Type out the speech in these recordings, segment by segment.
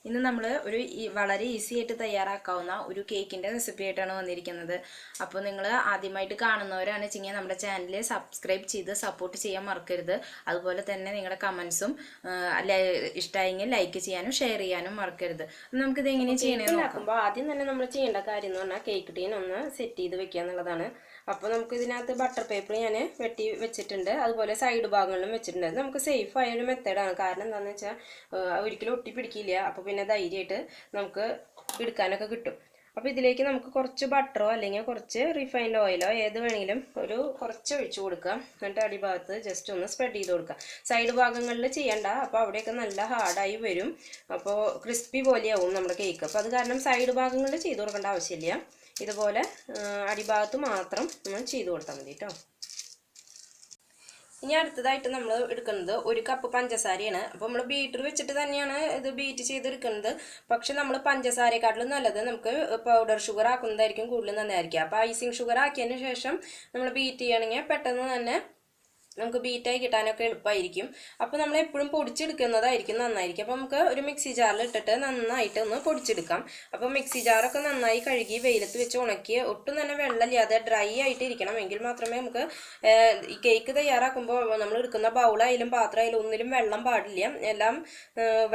ഇന്ന് നമ്മൾ വളരെ ഈസി ആയിട്ട് തയ്യാറാക്കാവുന്ന ഒരു കേക്കിൻ്റെ റെസിപ്പി ആയിട്ടാണ് വന്നിരിക്കുന്നത്. അപ്പോൾ നിങ്ങൾ ആദ്യമായിട്ട് കാണുന്നവരാണ് വെച്ചെങ്കിൽ നമ്മുടെ ചാനൽ സബ്സ്ക്രൈബ് ചെയ്ത് സപ്പോർട്ട് ചെയ്യാൻ മറക്കരുത്. അതുപോലെ തന്നെ നിങ്ങളുടെ കമൻസും ഇഷ്ടമായെങ്കിൽ ലൈക്ക് ചെയ്യാനും ഷെയർ ചെയ്യാനും മറക്കരുത്. നമുക്കിത് എങ്ങനെ ചെയ്യണമെന്ന് നോക്കുമ്പോൾ ആദ്യം തന്നെ നമ്മൾ ചെയ്യേണ്ട കാര്യം എന്ന് പറഞ്ഞാൽ കേക്ക് ടീൻ ഒന്ന് സെറ്റ് ചെയ്ത് വെക്കുക എന്നുള്ളതാണ്. അപ്പോൾ നമുക്ക് ഇതിനകത്ത് ബട്ടർ പേപ്പർ ഞാൻ വെട്ടി വെച്ചിട്ടുണ്ട്, അതുപോലെ സൈഡ് ഭാഗങ്ങളിലും വെച്ചിട്ടുണ്ട്. നമുക്ക് സേഫ് ആയ ഒരു മെത്തേഡാണ്. കാരണം എന്താണെന്ന് വെച്ചാൽ ഒരിക്കലും ഒട്ടിപ്പിടിക്കില്ല. അപ്പോൾ പിന്നെ ധൈര്യമായിട്ട് നമുക്ക് എടുക്കാനൊക്കെ കിട്ടും. അപ്പോൾ ഇതിലേക്ക് നമുക്ക് കുറച്ച് ബട്ടറോ അല്ലെങ്കിൽ കുറച്ച് റിഫൈൻഡ് ഓയിലോ ഏത് വേണമെങ്കിലും കുറച്ച് ഒഴിച്ചു കൊടുക്കാം. എന്നിട്ട് അടിഭാഗത്ത് ജസ്റ്റ് ഒന്ന് സ്പ്രെഡ് ചെയ്ത് കൊടുക്കാം. സൈഡ് ഭാഗങ്ങളിൽ ചെയ്യണ്ട, അപ്പോൾ അവിടെയൊക്കെ നല്ല ഹാർഡായി വരും. അപ്പോൾ ക്രിസ്പി പോലെയാവും നമ്മുടെ കേക്ക്. അപ്പോൾ അത് കാരണം സൈഡ് ഭാഗങ്ങളിൽ ചെയ്ത് കൊടുക്കേണ്ട ആവശ്യമില്ല. ഇതുപോലെ അടിഭാഗത്ത് മാത്രം നമ്മൾ ചെയ്ത് കൊടുത്താൽ മതി കേട്ടോ. ഇനി അടുത്തതായിട്ട് നമ്മൾ എടുക്കുന്നത് 1 കപ്പ് പഞ്ചസാരയാണ്. അപ്പോൾ നമ്മൾ ബീറ്റർ വെച്ചിട്ട് തന്നെയാണ് ഇത് ബീറ്റ് ചെയ്തെടുക്കുന്നത്. പക്ഷെ നമ്മൾ പഞ്ചസാരയെക്കാട്ടിലും നല്ലത് നമുക്ക് പൗഡർ ഷുഗർ ആക്കുന്നതായിരിക്കും കൂടുതൽ നന്നായിരിക്കും. അപ്പോൾ ഐസിങ് ഷുഗർ ആക്കിയതിന് ശേഷം നമ്മൾ ബീറ്റ് ചെയ്യണമെങ്കിൽ പെട്ടെന്ന് തന്നെ നമുക്ക് ബീറ്റായി കിട്ടാനൊക്കെ എളുപ്പമായിരിക്കും. അപ്പോൾ നമ്മൾ എപ്പോഴും പൊടിച്ചെടുക്കുന്നതായിരിക്കും നന്നായിരിക്കും. അപ്പോൾ നമുക്ക് ഒരു മിക്സി ജാറിൽ ഇട്ടിട്ട് നന്നായിട്ട് ഒന്ന് പൊടിച്ചെടുക്കാം. അപ്പോൾ മിക്സി ജാറൊക്കെ നന്നായി കഴുകി വെയിലത്ത് വെച്ച് ഉണക്കി ഒട്ടും തന്നെ വെള്ളമില്ലാതെ ഡ്രൈ ആയിട്ട് ഇരിക്കണം. എങ്കിൽ മാത്രമേ നമുക്ക് ഈ കേക്ക് തയ്യാറാക്കുമ്പോൾ നമ്മൾ എടുക്കുന്ന ബൗളായാലും പാത്രമായാലും ഒന്നിലും വെള്ളം പാടില്ല. എല്ലാം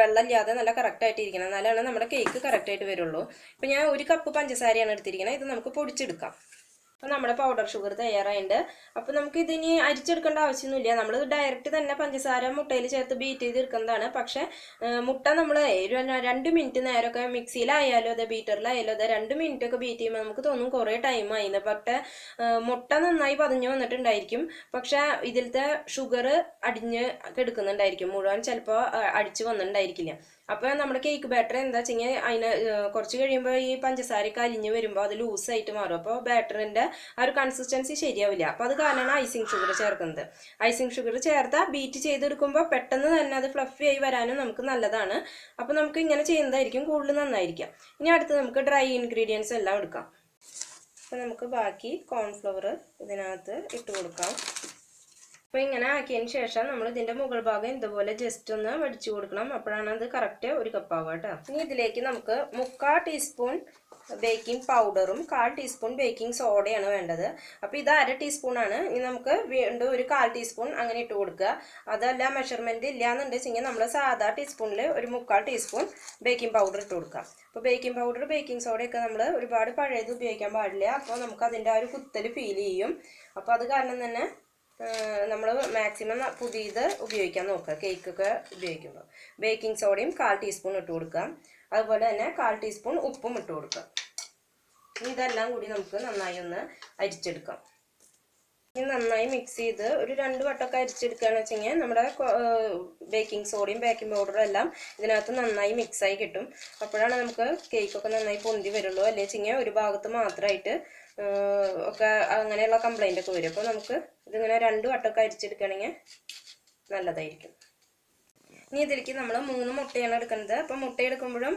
വെള്ളമില്ലാതെ നല്ല കറക്റ്റായിട്ട് ഇരിക്കണം. എന്നാലാണ് നമ്മുടെ കേക്ക് കറക്റ്റായിട്ട് വരുള്ളൂ. ഇപ്പോൾ ഞാൻ 1 കപ്പ് പഞ്ചസാരയാണ് എടുത്തിരിക്കുന്നത്. ഇത് നമുക്ക് പൊടിച്ചെടുക്കാം. അപ്പോൾ നമ്മുടെ പൗഡർ ഷുഗർ തയ്യാറായിട്ടുണ്ട്. അപ്പോൾ നമുക്ക് ഇതിനി അരിച്ചെടുക്കേണ്ട ആവശ്യമൊന്നുമില്ല. നമ്മൾ ഡയറക്റ്റ് തന്നെ പഞ്ചസാര മുട്ടയിൽ ചേർത്ത് ബീറ്റ് ചെയ്തെടുക്കുന്നതാണ്. പക്ഷേ മുട്ട നമ്മൾ 2 മിനിറ്റ് നേരമൊക്കെ മിക്സിയിലായാലും അതെ ബീറ്ററിലായാലും അതെ 2 മിനിറ്റ് ഒക്കെ ബീറ്റ് ചെയ്യുമ്പോൾ നമുക്ക് തോന്നും കുറേ ടൈമായിന്ന്. പക്ഷേ മുട്ട നന്നായി പതിഞ്ഞു വന്നിട്ടുണ്ടായിരിക്കും. പക്ഷേ ഇതിലത്തെ ഷുഗർ അടിഞ്ഞ് എടുക്കുന്നുണ്ടായിരിക്കും, മുഴുവൻ ചിലപ്പോൾ അടിച്ച് വന്നിട്ടുണ്ടായിരിക്കില്ല. അപ്പോൾ നമ്മുടെ കേക്ക് ബാറ്റർ എന്താ വെച്ചെങ്കിൽ അതിന് കുറച്ച് കഴിയുമ്പോൾ ഈ പഞ്ചസാരയൊക്കെ അലിഞ്ഞ് വരുമ്പോൾ അത് ലൂസായിട്ട് മാറും. അപ്പോൾ ബാറ്ററിൻ്റെ ആ ഒരു കൺസിസ്റ്റൻസി ശരിയാവില്ല. അപ്പോൾ അത് കാരണമാണ് ഐസിങ് ഷുഗർ ചേർക്കുന്നത്. ഐസിങ് ഷുഗർ ചേർത്താൽ ബീറ്റ് ചെയ്തെടുക്കുമ്പോൾ പെട്ടെന്ന് തന്നെ അത് ഫ്ലഫി ആയി വരാനും നമുക്ക് നല്ലതാണ്. അപ്പോൾ നമുക്ക് ഇങ്ങനെ ചെയ്യുന്നതായിരിക്കും കൂടുതൽ നന്നായിരിക്കാം. ഇനി അടുത്ത് നമുക്ക് ഡ്രൈ ഇൻഗ്രീഡിയൻസ് എല്ലാം എടുക്കാം. അപ്പോൾ നമുക്ക് ബാക്കി കോൺഫ്ലവർ ഇതിനകത്ത് ഇട്ട് കൊടുക്കാം. അപ്പോൾ ഇങ്ങനെ ആക്കിയതിന് ശേഷം നമ്മൾ ഇതിൻ്റെ മുകൾ ഭാഗം ഇതുപോലെ ജസ്റ്റ് ഒന്ന് വടിച്ചു കൊടുക്കണം. അപ്പോഴാണ് അത് കറക്റ്റ് 1 കപ്പ് ആവുക കേട്ടോ. ഇനി ഇതിലേക്ക് നമുക്ക് 3/4 ടീസ്പൂൺ ബേക്കിംഗ് പൗഡറും 1/4 ടീസ്പൂൺ ബേക്കിംഗ് സോഡയാണ് വേണ്ടത്. അപ്പോൾ ഇത് 1/2 ടീസ്പൂണാണ്. ഇനി നമുക്ക് വീണ്ടും 1/4 ടീസ്പൂൺ അങ്ങനെ ഇട്ട് കൊടുക്കുക. അതല്ല മെഷർമെൻറ്റ് ഇല്ലയെന്നുണ്ടെങ്കിൽ നമ്മൾ സാധാ ടീസ്പൂണിൽ 1/4 ടീസ്പൂൺ ബേക്കിംഗ് പൗഡർ ഇട്ട് കൊടുക്കാം. അപ്പോൾ ബേക്കിംഗ് പൗഡർ ബേക്കിംഗ് സോഡയൊക്കെ നമ്മൾ ഒരുപാട് പഴയത് ഉപയോഗിക്കാൻ പാടില്ല. അപ്പോൾ നമുക്ക് അതിൻ്റെ ആ ഒരു കുത്തൽ ഫീൽ ചെയ്യും. അപ്പോൾ അത് കാരണം തന്നെ നമ്മൾ മാക്സിമം പുതിയത് ഉപയോഗിക്കാൻ നോക്കുക. കേക്കൊക്കെ ഉപയോഗിക്കുമ്പോൾ ബേക്കിംഗ് സോഡയും 1/4 ടീസ്പൂൺ ഇട്ട് കൊടുക്കാം. അതുപോലെ തന്നെ 1/4 ടീസ്പൂൺ ഉപ്പും ഇട്ട് കൊടുക്കുക. ഇതെല്ലാം കൂടി നമുക്ക് നന്നായി ഒന്ന് അരിച്ചെടുക്കാം. ഇനി നന്നായി മിക്സ് ചെയ്ത് 2 വട്ടമൊക്കെ അരിച്ചെടുക്കുകയെന്ന് വെച്ചെങ്കിൽ നമ്മുടെ ബേക്കിംഗ് സോഡയും ബേക്കിംഗ് പൗഡറും എല്ലാം ഇതിനകത്ത് നന്നായി മിക്സായി കിട്ടും. അപ്പോഴാണ് നമുക്ക് കേക്കൊക്കെ നന്നായി പൊന്തി വരുള്ളൂ. അല്ലെങ്കിൽ വെച്ചെങ്കിൽ ഒരു ഭാഗത്ത് മാത്രമായിട്ട് ഒക്കെ അങ്ങനെയുള്ള കംപ്ലൈൻ്റ് ഒക്കെ വരും. അപ്പോൾ നമുക്ക് ഇതിങ്ങനെ 2 വട്ടമൊക്കെ അരിച്ചെടുക്കുകയാണെങ്കിൽ നല്ലതായിരിക്കും. ഇനി ഇതിലേക്ക് നമ്മൾ 3 മുട്ടയാണ് എടുക്കുന്നത്. അപ്പം മുട്ട എടുക്കുമ്പോഴും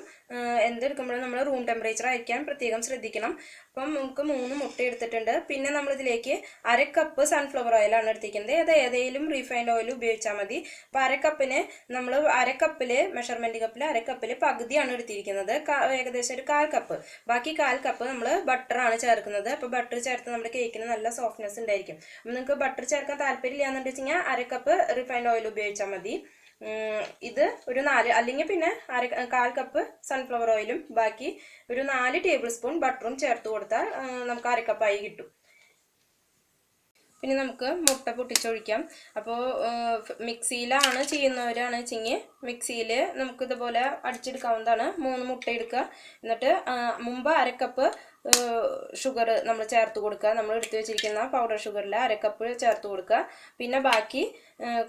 എന്തെടുക്കുമ്പോഴും നമ്മൾ റൂം ടെമ്പറേച്ചർ ആയിരിക്കാൻ പ്രത്യേകം ശ്രദ്ധിക്കണം. അപ്പം നമുക്ക് 3 മുട്ട എടുത്തിട്ടുണ്ട്. പിന്നെ നമ്മളിതിലേക്ക് 1/2 കപ്പ് സൺഫ്ലവർ ഓയിലാണ് എടുത്തിരിക്കുന്നത്. അത് ഏതെങ്കിലും റീഫൈൻഡ് ഓയിൽ ഉപയോഗിച്ചാൽ മതി. അപ്പോൾ 1/2 കപ്പിന് നമ്മൾ 1/2 കപ്പിൽ മെഷർമെൻറ്റ് കപ്പിൽ 1/2 കപ്പിൽ പകുതിയാണ് എടുത്തിരിക്കുന്നത്. ഏകദേശം ഒരു 1/4 കപ്പ്. ബാക്കി 1/4 കപ്പ് നമ്മൾ ബട്ടറാണ് ചേർക്കുന്നത്. അപ്പോൾ ബട്ടർ ചേർത്ത് നമ്മുടെ കേക്കിന് നല്ല സോഫ്റ്റ്നെസ് ഉണ്ടായിരിക്കും. അപ്പോൾ നിങ്ങൾക്ക് ബട്ടർ ചേർക്കാൻ താല്പര്യമില്ല എന്നുണ്ടെങ്കിൽ 1/2 കപ്പ് റിഫൈൻഡ് ഓയിൽ ഉപയോഗിച്ചാൽ മതി. ഇത് ഒരു 4 അല്ലെങ്കിൽ പിന്നെ 1/4 കപ്പ് സൺഫ്ലവർ ഓയിലും ബാക്കി ഒരു 4 ടേബിൾ സ്പൂൺ ബട്ടറും ചേർത്ത് കൊടുത്താൽ നമുക്ക് 1/2 കപ്പായി കിട്ടും. പിന്നെ നമുക്ക് മുട്ട പൊട്ടിച്ചൊഴിക്കാം. അപ്പോൾ മിക്സിയിലാണ് ചെയ്യുന്നവരാണ് വെച്ചെങ്കിൽ മിക്സിയിൽ നമുക്കിതുപോലെ അടിച്ചെടുക്കാവുന്നതാണ്. 3 മുട്ട എടുക്കുക. എന്നിട്ട് മുമ്പ് 1/2 കപ്പ് ഷുഗർ നമ്മൾ ചേർത്ത് കൊടുക്കുക. നമ്മൾ എടുത്തു വെച്ചിരിക്കുന്ന പൗഡർ ഷുഗറിൽ 1/2 കപ്പ് ചേർത്ത് കൊടുക്കുക. പിന്നെ ബാക്കി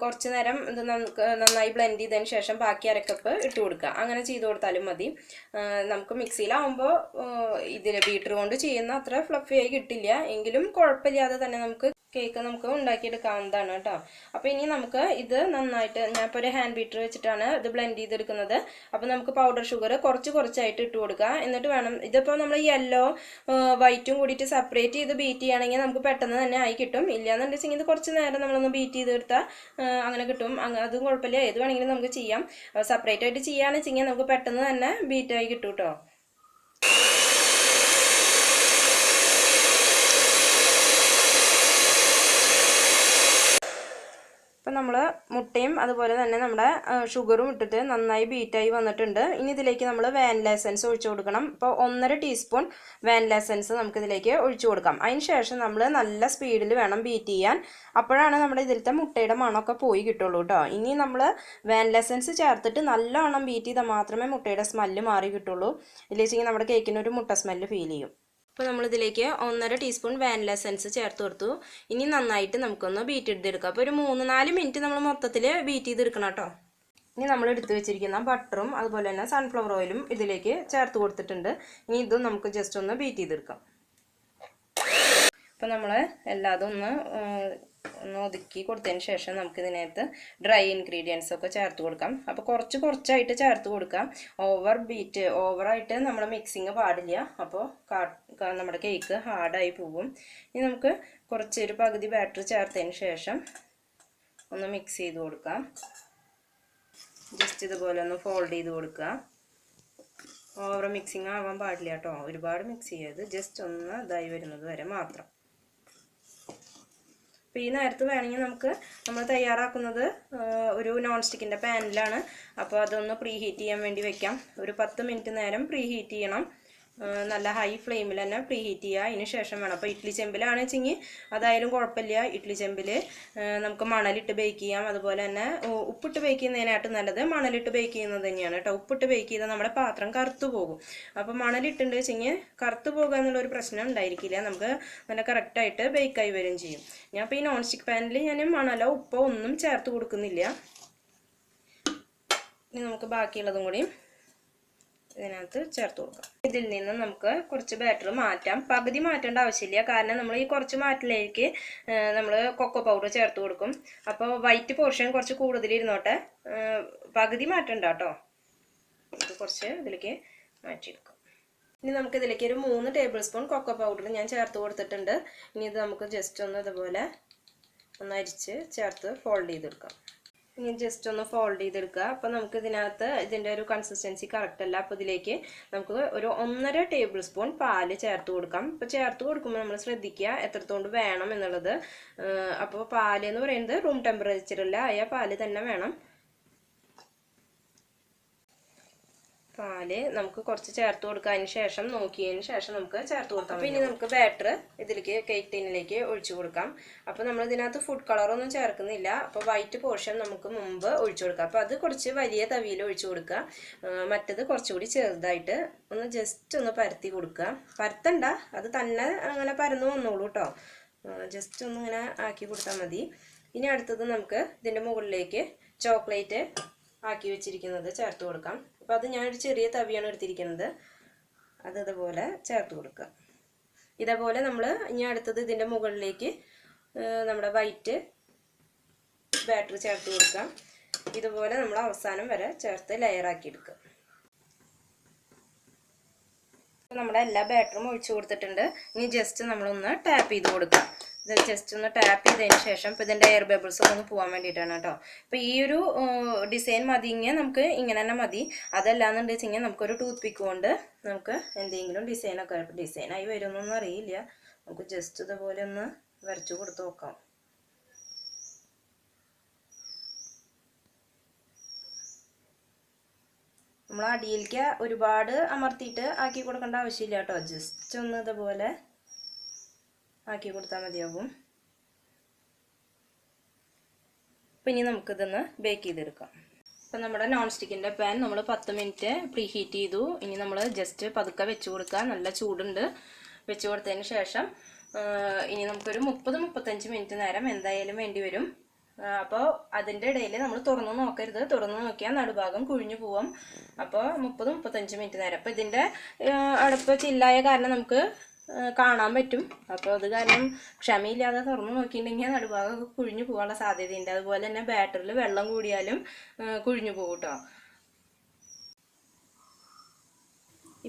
കുറച്ച് നേരം ഇത് നന്നായി ബ്ലെൻഡ് ചെയ്തതിന് ശേഷം ബാക്കി 1/2 കപ്പ് ഇട്ട് കൊടുക്കുക. അങ്ങനെ ചെയ്ത് കൊടുത്താലും മതി. നമുക്ക് മിക്സിയിലാവുമ്പോൾ ഇതിൽ ബീറ്റർ കൊണ്ട് ചെയ്യുന്ന അത്ര ഫ്ലഫി ആയി കിട്ടില്ല. എങ്കിലും കുഴപ്പമില്ലാതെ തന്നെ നമുക്ക് കേക്ക് നമുക്ക് ഉണ്ടാക്കിയെടുക്കാവുന്നതാണ് കേട്ടോ. അപ്പോൾ ഇനി നമുക്ക് ഇത് നന്നായിട്ട്, ഞാനിപ്പോൾ ഒരു ഹാൻഡ് ബീറ്റർ വെച്ചിട്ടാണ് ഇത് ബ്ലെൻഡ് ചെയ്തെടുക്കുന്നത്. അപ്പോൾ നമുക്ക് പൗഡർ ഷുഗർ കുറച്ചായിട്ട് ഇട്ട് കൊടുക്കുക. എന്നിട്ട് വേണം, ഇതിപ്പോൾ നമ്മൾ യെല്ലോ വൈറ്റും കൂടിയിട്ട് സെപ്പറേറ്റ് ചെയ്ത് ബീറ്റ് ചെയ്യുകയാണെങ്കിൽ നമുക്ക് പെട്ടെന്ന് തന്നെ ആയി കിട്ടും. ഇല്ലയെന്നുണ്ടെങ്കിൽ ഇത് കുറച്ച് നേരം നമ്മളൊന്ന് ബീറ്റ് ചെയ്തെടുത്താൽ അങ്ങനെ കിട്ടും. അതും കുഴപ്പമില്ല, ഏത് വേണമെങ്കിലും നമുക്ക് ചെയ്യാം. സെപ്പറേറ്റ് ആയിട്ട് ചെയ്യുകയാണെന്ന് വെച്ചെങ്കിൽ നമുക്ക് പെട്ടെന്ന് തന്നെ ബീറ്റായി കിട്ടും കേട്ടോ. അപ്പോൾ നമ്മൾ മുട്ടയും അതുപോലെ തന്നെ നമ്മുടെ ഷുഗറും ഇട്ടിട്ട് നന്നായി ബീറ്റായി വന്നിട്ടുണ്ട്. ഇനി ഇതിലേക്ക് നമ്മൾ വാനില എസൻസ് ഒഴിച്ചു കൊടുക്കണം. അപ്പോൾ 1.5 ടീസ്പൂൺ വാനില എസൻസ് നമുക്കിതിലേക്ക് ഒഴിച്ചു കൊടുക്കാം. അതിന് ശേഷം നമ്മൾ നല്ല സ്പീഡിൽ വേണം ബീറ്റ് ചെയ്യാൻ. അപ്പോഴാണ് നമ്മുടെ ഇതിലത്തെ മുട്ടയുടെ മണമൊക്കെ പോയി കിട്ടുള്ളൂ കേട്ടോ. ഇനി നമ്മൾ വാനില എസൻസ് ചേർത്തിട്ട് നല്ലവണ്ണം ബീറ്റ് ചെയ്താൽ മാത്രമേ മുട്ടയുടെ സ്മെല്ല് മാറി കിട്ടുള്ളൂ. ഇല്ലെങ്കിൽ നമ്മുടെ കേക്കിനൊരു മുട്ട സ്മെല്ല് ഫീൽ ചെയ്യും. അപ്പോൾ നമ്മളിതിലേക്ക് 1.5 ടീസ്പൂൺ വാനില എസൻസ് ചേർത്ത് കൊടുത്തു. ഇനി നന്നായിട്ട് നമുക്കൊന്ന് ബീറ്റ് ചെയ്തെടുക്കാം. അപ്പോൾ ഒരു 3-4 മിനിറ്റ് നമ്മൾ മൊത്തത്തിൽ ബീറ്റ് ചെയ്തെടുക്കണം കേട്ടോ. ഇനി നമ്മൾ എടുത്തു വെച്ചിരിക്കുന്ന ബട്ടറും അതുപോലെ തന്നെ സൺഫ്ലവർ ഓയിലും ഇതിലേക്ക് ചേർത്ത് കൊടുത്തിട്ടുണ്ട്. ഇനി ഇതും നമുക്ക് ജസ്റ്റ് ഒന്ന് ബീറ്റ് ചെയ്തെടുക്കാം. അപ്പോൾ നമ്മൾ എല്ലാതും ഒന്ന് ഒതുക്കി കൊടുത്തതിന് ശേഷം നമുക്കിതിനകത്ത് ഡ്രൈ ഇൻഗ്രീഡിയൻസ് ഒക്കെ ചേർത്ത് കൊടുക്കാം. അപ്പോൾ കുറച്ചായിട്ട് ചേർത്ത് കൊടുക്കാം. ഓവറായിട്ട് നമ്മുടെ മിക്സിങ് പാടില്ല. അപ്പോൾ നമ്മുടെ കേക്ക് ഹാർഡായി പോകും. ഇനി നമുക്ക് ഒരു പകുതി ബാറ്റർ ചേർത്തതിന് ശേഷം ഒന്ന് മിക്സ് ചെയ്ത് കൊടുക്കാം. ജസ്റ്റ് ഇതുപോലെ ഒന്ന് ഫോൾഡ് ചെയ്ത് കൊടുക്കുക. ഓവർ മിക്സിങ് ആവാൻ പാടില്ല കേട്ടോ. ഒരുപാട് മിക്സ് ചെയ്യരുത്. ജസ്റ്റ് ഒന്ന് ഇതായി വരുന്നത് വരെ മാത്രം. അപ്പോൾ ഈ നേരത്ത് വേണമെങ്കിൽ നമ്മൾ തയ്യാറാക്കുന്നത് ഒരു നോൺ സ്റ്റിക്കിൻ്റെ പാനിലാണ്. അപ്പോൾ അതൊന്ന് പ്രീ ഹീറ്റ് ചെയ്യാൻ വേണ്ടി വെക്കാം. ഒരു 10 മിനിറ്റ് നേരം പ്രീ ഹീറ്റ് ചെയ്യണം. നല്ല ഹൈ ഫ്ലെയിമിൽ തന്നെ പ്രീ ഹീറ്റ് ചെയ്യുക. അതിന് ശേഷം വേണം. അപ്പോൾ ഇഡ്ഡലി ചെമ്പിലാണെന്ന് വെച്ചെങ്കിൽ അതായാലും കുഴപ്പമില്ല. ഇഡ്ഡലി ചെമ്പിൽ നമുക്ക് മണലിട്ട് ബേക്ക് ചെയ്യാം. അതുപോലെ തന്നെ ഉപ്പിട്ട് ബേക്ക് ചെയ്യുന്നതിനായിട്ട് നല്ലത് മണലിട്ട് ബേക്ക് ചെയ്യുന്നത് തന്നെയാണ് കേട്ടോ. ഉപ്പിട്ട് ബേക്ക് ചെയ്താൽ നമ്മുടെ പാത്രം കറുത്തു പോകും. അപ്പോൾ മണലിട്ടുണ്ട് വെച്ചെങ്കിൽ കറുത്തു പോകുക എന്നുള്ളൊരു പ്രശ്നം ഉണ്ടായിരിക്കില്ല. നമുക്ക് നല്ല കറക്റ്റായിട്ട് ബേക്കായി വരും ചെയ്യും. ഞാൻ ഇപ്പോൾ ഈ നോൺ സ്റ്റിക്ക് പാനിൽ ഞാൻ മണലോ ഉപ്പോ ഒന്നും ചേർത്ത് കൊടുക്കുന്നില്ല. ഇനി നമുക്ക് ബാക്കിയുള്ളതും കൂടി ഇതിനകത്ത് ചേർത്ത് കൊടുക്കാം. ഇതിൽ നിന്ന് നമുക്ക് കുറച്ച് ബാറ്റർ മാറ്റാം. പകുതി മാറ്റേണ്ട ആവശ്യമില്ല. കാരണം നമ്മൾ ഈ കുറച്ച് മാറ്റിലേക്ക് നമ്മൾ കൊക്കോ പൗഡർ ചേർത്ത് കൊടുക്കും. അപ്പോൾ വൈറ്റ് പോർഷൻ കുറച്ച് കൂടുതലിരുന്നോട്ടെ, പകുതി മാറ്റണ്ട കേട്ടോ. ഇത് കുറച്ച് ഇതിലേക്ക് മാറ്റിയെടുക്കാം. ഇനി നമുക്കിതിലേക്ക് ഒരു 3 ടേബിൾ സ്പൂൺ കൊക്കോ പൗഡർ ഞാൻ ചേർത്ത് കൊടുത്തിട്ടുണ്ട്. ഇനി ഇത് നമുക്ക് ജസ്റ്റ് ഒന്ന് ഇതുപോലെ ഒന്ന് അരിച്ച് ചേർത്ത് ഫോൾഡ് ചെയ്തെടുക്കാം. ഇനി ജസ്റ്റ് ഒന്ന് ഫോൾഡ് ചെയ്തെടുക്കുക. അപ്പോൾ നമുക്ക് ഇതിൻ്റെ ഒരു കൺസിസ്റ്റൻസി കറക്റ്റ് അല്ല. അപ്പോൾ ഇതിലേക്ക് നമുക്ക് ഒരു 1.5 ടേബിൾ സ്പൂൺ പാല് ചേർത്ത് കൊടുക്കാം. അപ്പോൾ ചേർത്ത് കൊടുക്കുമ്പോൾ നമ്മൾ ശ്രദ്ധിക്കുക എത്രത്തോണ്ട് വേണം എന്നുള്ളത്. അപ്പോൾ പാല് എന്ന് പറയുന്നത് റൂം ടെമ്പറേച്ചറിൽ ആയ പാല് തന്നെ വേണം. പാല് നമുക്ക് കുറച്ച് ചേർത്ത് കൊടുക്കുക. അതിന് ശേഷം നോക്കിയതിന് ശേഷം നമുക്ക് ചേർത്ത് കൊടുക്കാം. അപ്പോൾ ഇനി നമുക്ക് ബാറ്റർ ഇതിലേക്ക് കേക്ക് ടിന്നിലേക്ക് ഒഴിച്ചു കൊടുക്കാം. അപ്പോൾ നമ്മൾ ഇതിനകത്ത് ഫുഡ് കളറൊന്നും ചേർക്കുന്നില്ല. അപ്പോൾ വൈറ്റ് പോർഷൻ നമുക്ക് മുമ്പ് ഒഴിച്ചു കൊടുക്കാം. അപ്പോൾ അത് കുറച്ച് വലിയ തവിയിൽ ഒഴിച്ചു കൊടുക്കുക. മറ്റത് കുറച്ചുകൂടി ചെറുതായിട്ട് ഒന്ന് ജസ്റ്റ് ഒന്ന് പരത്തി കൊടുക്കുക. പരത്തണ്ട, അത് തന്നെ അങ്ങനെ പരന്നു വന്നോളൂ കേട്ടോ. ജസ്റ്റ് ഒന്ന് ഇങ്ങനെ ആക്കി കൊടുത്താൽ മതി. ഇനി അടുത്തത് നമുക്ക് ഇതിൻ്റെ മുകളിലേക്ക് ചോക്ലേറ്റ് ആക്കി വെച്ചിരിക്കുന്നത് ചേർത്ത് കൊടുക്കാം. അപ്പോൾ അത് ഞാനൊരു ചെറിയ തവിയാണ് എടുത്തിരിക്കുന്നത്. അത് ഇതുപോലെ ചേർത്ത് കൊടുക്കുക. ഇതേപോലെ നമ്മൾ ഇനി അടുത്തത് ഇതിൻ്റെ മുകളിലേക്ക് നമ്മുടെ വൈറ്റ് ബാറ്റർ ചേർത്ത് കൊടുക്കാം. ഇതുപോലെ നമ്മൾ അവസാനം വരെ ചേർത്ത് ലെയറാക്കി എടുക്കുക. നമ്മുടെ എല്ലാ ബാറ്ററും ഒഴിച്ചു കൊടുത്തിട്ടുണ്ട്. ഇനി ജസ്റ്റ് നമ്മളൊന്ന് ടാപ്പ് ചെയ്ത് കൊടുക്കാം. ഇത് ജസ്റ്റ് ഒന്ന് ടാപ്പ് ചെയ്തതിന് ശേഷം ഇപ്പോൾ ഇതിൻ്റെ എയർ ബബിൾസ് ഒന്ന് പോകാൻ വേണ്ടിയിട്ടാണ് കേട്ടോ. അപ്പോൾ ഈ ഒരു ഡിസൈൻ മതിയെങ്കിൽ നമുക്ക് ഇങ്ങനെ തന്നെ മതി. അതല്ലാന്നുണ്ട് വെച്ചെങ്കിൽ നമുക്കൊരു ടൂത്ത് പിക്ക് കൊണ്ട് നമുക്ക് എന്തെങ്കിലും ഡിസൈനായി വരുമെന്നൊന്നും അറിയില്ല. നമുക്ക് ജസ്റ്റ് ഇതുപോലെ ഒന്ന് വരച്ചു കൊടുത്ത് നോക്കാം. നമ്മൾ അടിയിലേക്ക് ഒരുപാട് അമർത്തിയിട്ട് ആക്കി കൊടുക്കേണ്ട ആവശ്യമില്ല കേട്ടോ. ജസ്റ്റ് ഒന്ന് ഇതുപോലെ ആക്കി കൊടുത്താൽ മതിയാകും. അപ്പോൾ ഇനി നമുക്കിതൊന്ന് ബേക്ക് ചെയ്തെടുക്കാം. അപ്പോൾ നമ്മുടെ നോൺ സ്റ്റിക്കിൻ്റെ പാൻ നമ്മൾ 10 മിനിറ്റ് പ്രീ ഹീറ്റ് ചെയ്തു. ഇനി നമ്മൾ ജസ്റ്റ് പതുക്കെ വെച്ച് കൊടുക്കുക. നല്ല ചൂടുണ്ട്. വെച്ച് കൊടുത്തതിന് ശേഷം ഇനി നമുക്കൊരു 30-35 മിനിറ്റ് നേരം എന്തായാലും വേണ്ടി വരും. അപ്പോൾ അതിൻ്റെ ഇടയിൽ നമ്മൾ തുറന്നു നോക്കരുത്. തുറന്നു നോക്കിയാൽ നടുഭാഗം കുഴിഞ്ഞു പോവും. അപ്പോൾ 30-35 മിനിറ്റ് നേരം. അപ്പോൾ ഇതിൻ്റെ അടുപ്പ് ചില്ലായ കാരണം നമുക്ക് കാണാൻ പറ്റും. അപ്പോൾ അത് കാരണം ക്ഷമയില്ലാതെ തുറന്ന് നോക്കിയിട്ടുണ്ടെങ്കിൽ നടുഭാഗമൊക്കെ കുഴിഞ്ഞു പോകാനുള്ള സാധ്യതയുണ്ട്. അതുപോലെ തന്നെ ബാറ്ററിൽ വെള്ളം കൂടിയാലും കുഴിഞ്ഞു പോകും കേട്ടോ.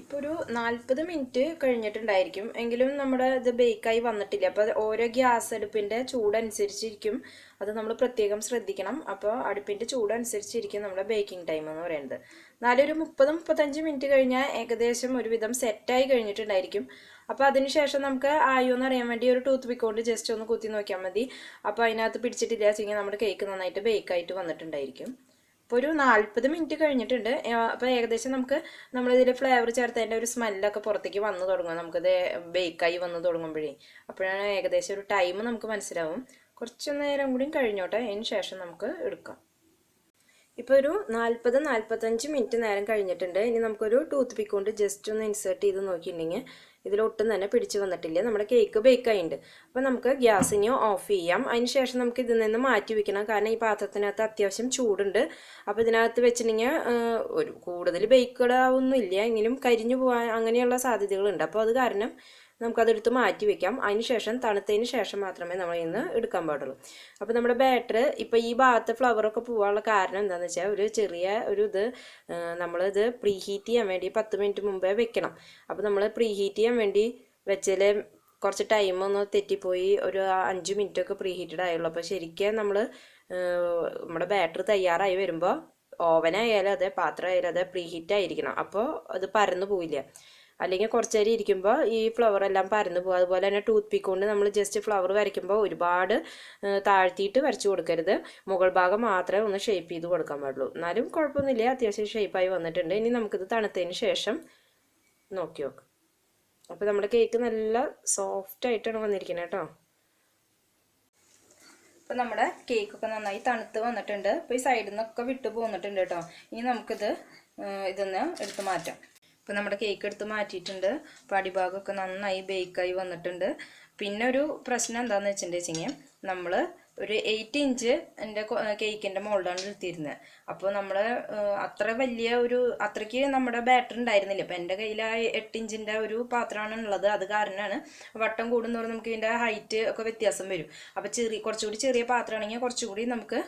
ഇപ്പോൾ ഒരു 40 മിനിറ്റ് കഴിഞ്ഞിട്ടുണ്ടായിരിക്കും, എങ്കിലും നമ്മുടെ ഇത് ബേക്കായി വന്നിട്ടില്ല. അപ്പോൾ ഓരോ ഗ്യാസ് അടുപ്പിൻ്റെ ചൂടനുസരിച്ചിരിക്കും, അത് നമ്മൾ പ്രത്യേകം ശ്രദ്ധിക്കണം. അപ്പോൾ അടുപ്പിൻ്റെ ചൂടനുസരിച്ചിരിക്കും നമ്മുടെ ബേക്കിംഗ് ടൈം എന്ന് പറയുന്നത്. എന്നാലൊരു 30-35 മിനിറ്റ് കഴിഞ്ഞാൽ ഏകദേശം ഒരുവിധം സെറ്റായി കഴിഞ്ഞിട്ടുണ്ടായിരിക്കും. അപ്പോൾ അതിനുശേഷം നമുക്ക് ആയോ എന്ന് അറിയാൻ വേണ്ടി ഒരു ടൂത്ത് പിക്ക് കൊണ്ട് ജസ്റ്റ് ഒന്ന് കുത്തി നോക്കിയാൽ മതി. അപ്പോൾ അതിനകത്ത് പിടിച്ചിട്ടില്ല വെച്ചെങ്കിൽ നമ്മുടെ കേക്ക് നന്നായിട്ട് ബേക്കായിട്ട് വന്നിട്ടുണ്ടായിരിക്കും. ഇപ്പോൾ ഒരു 40 മിനിറ്റ് കഴിഞ്ഞിട്ടുണ്ട്. അപ്പോൾ ഏകദേശം നമുക്ക് നമ്മളിതിൽ ഫ്ലേവർ ചേർത്തതിൻ്റെ ഒരു സ്മെല്ലൊക്കെ പുറത്തേക്ക് വന്നു തുടങ്ങും, നമുക്കിത് ബേക്കായി വന്ന് തുടങ്ങുമ്പോഴേ. അപ്പോഴാണ് ഏകദേശം ഒരു ടൈം നമുക്ക് മനസ്സിലാവും. കുറച്ച് നേരം കൂടി കഴിഞ്ഞോട്ടെ, അതിന് ശേഷം നമുക്ക് എടുക്കാം. ഇപ്പോൾ ഒരു 40-45 മിനിറ്റ് നേരം കഴിഞ്ഞിട്ടുണ്ട്. ഇനി നമുക്കൊരു ടൂത്ത് പിക്ക് കൊണ്ട് ജസ്റ്റ് ഒന്ന് ഇൻസേർട്ട് ചെയ്ത് നോക്കിയിട്ടുണ്ടെങ്കിൽ ഇതിലൊട്ടും തന്നെ പിടിച്ച് വന്നിട്ടില്ല, നമ്മുടെ കേക്ക് ബേക്കായിട്ടുണ്ട്. അപ്പോൾ നമുക്ക് ഗ്യാസ് ഇനി ഓഫ് ചെയ്യാം. അതിന് ശേഷം നമുക്ക് ഇതിൽ നിന്ന് മാറ്റി വെക്കണം, കാരണം ഈ പാത്രത്തിനകത്ത് അത്യാവശ്യം ചൂടുണ്ട്. അപ്പോൾ ഇതിനകത്ത് വെച്ചിട്ടുണ്ടെങ്കിൽ ഒരു കൂടുതൽ ബേക്കഡാവൊന്നുമില്ല, എങ്കിലും കരിഞ്ഞു പോകാൻ അങ്ങനെയുള്ള സാധ്യതകളുണ്ട്. അപ്പോൾ അത് കാരണം നമുക്കതെടുത്ത് മാറ്റി വെക്കാം. അതിന് ശേഷം തണുത്തതിന് ശേഷം മാത്രമേ നമ്മൾ ഇന്ന് എടുക്കാൻ പാടുള്ളൂ. അപ്പോൾ നമ്മുടെ ബാറ്റർ ഇപ്പോൾ ഈ ഭാഗത്ത് ഫ്ലവറൊക്കെ പോകാനുള്ള കാരണം എന്താണെന്ന് വെച്ചാൽ ഒരു ചെറിയ ഒരു ഇത് നമ്മളിത് പ്രീ ഹീറ്റ് ചെയ്യാൻ വേണ്ടി 10 മിനിറ്റ് മുമ്പേ വെക്കണം. അപ്പോൾ നമ്മൾ പ്രീ ഹീറ്റ് ചെയ്യാൻ വേണ്ടി വെച്ചാൽ കുറച്ച് ടൈമൊന്ന് തെറ്റിപ്പോയി, ഒരു 5 മിനിറ്റൊക്കെ പ്രീ ഹീറ്റഡ് ആയുള്ളൂ. അപ്പോൾ ശരിക്കും നമ്മൾ നമ്മുടെ ബാറ്റർ തയ്യാറായി വരുമ്പോൾ ഓവനായാലും അതെ പാത്രമായാലും അതെ പ്രീ ഹീറ്റ് ആയിരിക്കണം. അപ്പോൾ അത് പരന്നു പോവില്ല. അല്ലെങ്കിൽ കുറച്ച് നേരം ഇരിക്കുമ്പോൾ ഈ ഫ്ലവർ എല്ലാം പരന്നു പോകും. അതുപോലെ തന്നെ ടൂത്ത് പിക്ക് കൊണ്ട് നമ്മൾ ജസ്റ്റ് ഫ്ലവർ വരയ്ക്കുമ്പോൾ ഒരുപാട് താഴ്ത്തിയിട്ട് വരച്ചു കൊടുക്കരുത്, മുകൾ ഭാഗം മാത്രമേ ഒന്ന് ഷേപ്പ് ചെയ്ത് കൊടുക്കാൻ പാടുള്ളൂ. എന്നാലും കുഴപ്പമൊന്നുമില്ല, അത്യാവശ്യം ഷേപ്പായി വന്നിട്ടുണ്ട്. ഇനി നമുക്കിത് തണുത്തതിന് ശേഷം നോക്കി നോക്കാം. അപ്പോൾ നമ്മുടെ കേക്ക് നല്ല സോഫ്റ്റ് ആയിട്ടാണ് വന്നിരിക്കുന്നത് കേട്ടോ. അപ്പോൾ നമ്മുടെ കേക്കൊക്കെ നന്നായി തണുത്ത് വന്നിട്ടുണ്ട്. അപ്പോൾ ഈ സൈഡിൽ നിന്നൊക്കെ വിട്ടു പോന്നിട്ടുണ്ട് കേട്ടോ. ഇനി നമുക്കിത് ഇതൊന്ന് എടുത്ത് മാറ്റാം. ഇപ്പോൾ നമ്മുടെ കേക്ക് എടുത്ത് മാറ്റിയിട്ടുണ്ട്. അപ്പോൾ അടിഭാഗമൊക്കെ നന്നായി ബേക്കായി വന്നിട്ടുണ്ട്. പിന്നെ ഒരു പ്രശ്നം എന്താണെന്ന് വെച്ചിട്ടുണ്ടെങ്കിൽ നമ്മൾ ഒരു 8 ഇഞ്ച് എൻ്റെ കേക്കിൻ്റെ മോൾഡാണ് എടുത്തിരുന്നത്. അപ്പോൾ നമ്മൾ അത്ര വലിയ ഒരു അത്രയ്ക്ക് നമ്മുടെ ബാറ്റർ ഉണ്ടായിരുന്നില്ല. അപ്പോൾ എൻ്റെ കയ്യിൽ 8 ഇഞ്ചിൻ്റെ ഒരു പാത്രമാണ് ഉള്ളത്. അത് കാരണമാണ് വട്ടം കൂടുന്നതോറും നമുക്ക് ഇതിൻ്റെ ഹൈറ്റ് ഒക്കെ വ്യത്യാസം വരും. അപ്പോൾ കുറച്ചുകൂടി ചെറിയ പാത്രമാണെങ്കിൽ കുറച്ചുകൂടി നമുക്ക്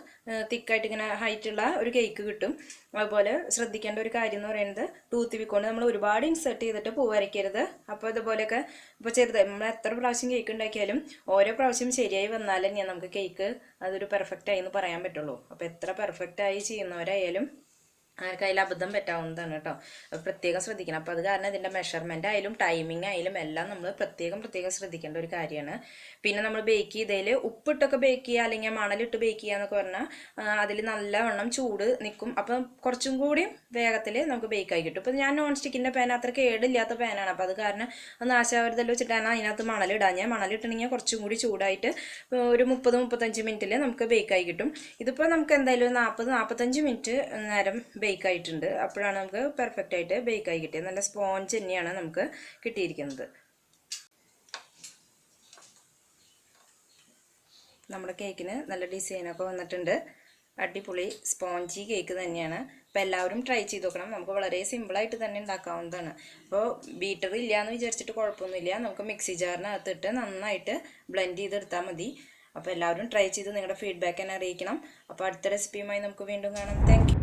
തിക്കായിട്ട് ഇങ്ങനെ ഹൈറ്റുള്ള ഒരു കേക്ക് കിട്ടും. അതുപോലെ ശ്രദ്ധിക്കേണ്ട ഒരു കാര്യം എന്ന് പറയുന്നത് ടൂത്ത് പിക്ക് കൊണ്ട് നമ്മൾ ഒരുപാട് ഇൻസേർട്ട് ചെയ്തിട്ട് പൂ വരയ്ക്കരുത്. അപ്പോൾ ഇതുപോലെയൊക്കെ ഇപ്പോൾ ചെറുതായി നമ്മൾ എത്ര പ്രാവശ്യം കേക്ക് ഉണ്ടാക്കിയാലും ഓരോ പ്രാവശ്യം ശരിയായി വന്നാലേ നമുക്ക് കേക്ക് അതൊരു പെർഫെക്റ്റ് ആയി എന്ന് പറയാൻ പറ്റുള്ളൂ. അപ്പോൾ എത്ര പെർഫെക്റ്റ് ആയി ചെയ്യുന്നവരായാലും ആർക്കതിൽ അബദ്ധം പറ്റാവുന്നതാണ് കേട്ടോ. പ്രത്യേകം ശ്രദ്ധിക്കണം. അപ്പോൾ അത് കാരണം ഇതിൻ്റെ മെഷർമെൻ്റ് ആയാലും ടൈമിംഗ് ആയാലും എല്ലാം നമ്മൾ പ്രത്യേകം ശ്രദ്ധിക്കേണ്ട ഒരു കാര്യമാണ്. പിന്നെ നമ്മൾ ബേക്ക് ചെയ്തതിൽ ഉപ്പിട്ടൊക്കെ ബേക്ക് ചെയ്യുക അല്ലെങ്കിൽ മണലിട്ട് ബേക്ക് ചെയ്യുക എന്നൊക്കെ പറഞ്ഞാൽ അതിൽ നല്ലവണ്ണം ചൂട് നിൽക്കും. അപ്പം കുറച്ചും കൂടി വേഗത്തിൽ നമുക്ക് ബേക്കായി കിട്ടും. ഇപ്പോൾ ഞാൻ നോൺ സ്റ്റിക്കിൻ്റെ പാൻ അത്ര കേടില്ലാത്ത പാനാണ്. അപ്പോൾ അത് കാരണം നാശാവരുതല്ലോ വെച്ചിട്ടാണ് അതിനകത്ത് മണലിടാൻ. ഞാൻ മണലിട്ടുണ്ടെങ്കിൽ കുറച്ചും കൂടി ചൂടായിട്ട് ഒരു 30-35 മിനിറ്റിൽ നമുക്ക് ബേക്കായി കിട്ടും. ഇതിപ്പോൾ നമുക്ക് എന്തായാലും 40-45 മിനിറ്റ് നേരം ബേക്കായിട്ടുണ്ട്. അപ്പോഴാണ് നമുക്ക് പെർഫെക്റ്റ് ആയിട്ട് ബേക്കായി കിട്ടിയത്. നല്ല സ്പോഞ്ച് തന്നെയാണ് നമുക്ക് കിട്ടിയിരിക്കുന്നത്. നമ്മുടെ കേക്കിന് നല്ല ഡിസൈനൊക്കെ വന്നിട്ടുണ്ട്. അടിപൊളി സ്പോഞ്ചി കേക്ക് തന്നെയാണ്. അപ്പോൾ എല്ലാവരും ട്രൈ ചെയ്ത് നോക്കണം. നമുക്ക് വളരെ സിമ്പിളായിട്ട് തന്നെ ഉണ്ടാക്കാവുന്നതാണ്. അപ്പോൾ ബീറ്റർ ഇല്ല എന്ന് വിചാരിച്ചിട്ട് കുഴപ്പമൊന്നുമില്ല, നമുക്ക് മിക്സി ജാറിനകത്തിട്ട് നന്നായിട്ട് ബ്ലെൻഡ് ചെയ്തെടുത്താൽ മതി. അപ്പോൾ എല്ലാവരും ട്രൈ ചെയ്ത് നിങ്ങളുടെ ഫീഡ്ബാക്ക് എന്നെ അറിയിക്കണം. അപ്പോൾ അടുത്ത റെസിപ്പിയുമായി നമുക്ക് വീണ്ടും കാണാം. Thank you.